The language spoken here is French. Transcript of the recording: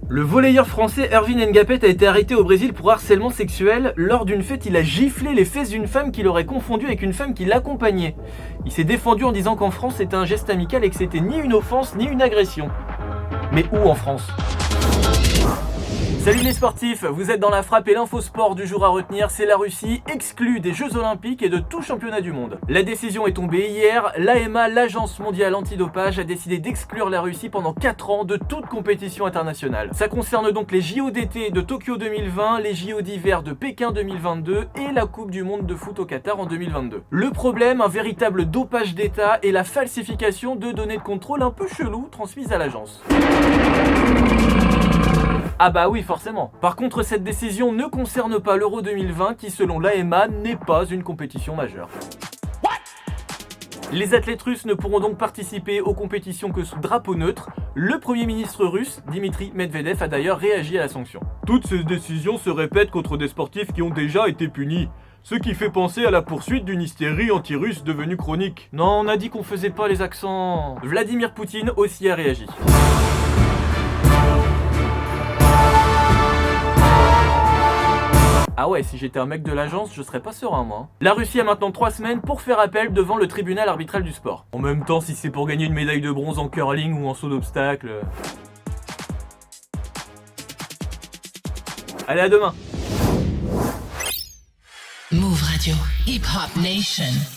Le volleyeur français Ervin Ngapet a été arrêté au Brésil pour harcèlement sexuel. Lors d'une fête, il a giflé les fesses d'une femme qu'il aurait confondue avec une femme qui l'accompagnait. Il s'est défendu en disant qu'en France c'était un geste amical et que c'était ni une offense ni une agression. Mais où en France ? Salut les sportifs, vous êtes dans la frappe et l'infosport du jour à retenir, c'est la Russie exclue des Jeux Olympiques et de tout championnat du monde. La décision est tombée hier, l'AMA, l'Agence mondiale antidopage, a décidé d'exclure la Russie pendant 4 ans de toute compétition internationale. Ça concerne donc les JO d'été de Tokyo 2020, les JO d'hiver de Pékin 2022 et la Coupe du monde de foot au Qatar en 2022. Le problème, un véritable dopage d'État et la falsification de données de contrôle un peu chelou transmises à l'agence. Ah bah oui, forcément. Par contre, cette décision ne concerne pas l'Euro 2020 qui, selon l'AMA, n'est pas une compétition majeure. Les athlètes russes ne pourront donc participer aux compétitions que sous drapeau neutre. Le premier ministre russe, Dmitri Medvedev, a d'ailleurs réagi à la sanction. Toutes ces décisions se répètent contre des sportifs qui ont déjà été punis. Ce qui fait penser à la poursuite d'une hystérie anti-russe devenue chronique. Non, on a dit qu'on faisait pas les accents. Vladimir Poutine aussi a réagi. Ah ouais, si j'étais un mec de l'agence, je serais pas serein moi. La Russie a maintenant 3 semaines pour faire appel devant le tribunal arbitral du sport. En même temps, si c'est pour gagner une médaille de bronze en curling ou en saut d'obstacle... Allez, à demain. Move Radio, Hip Hop Nation.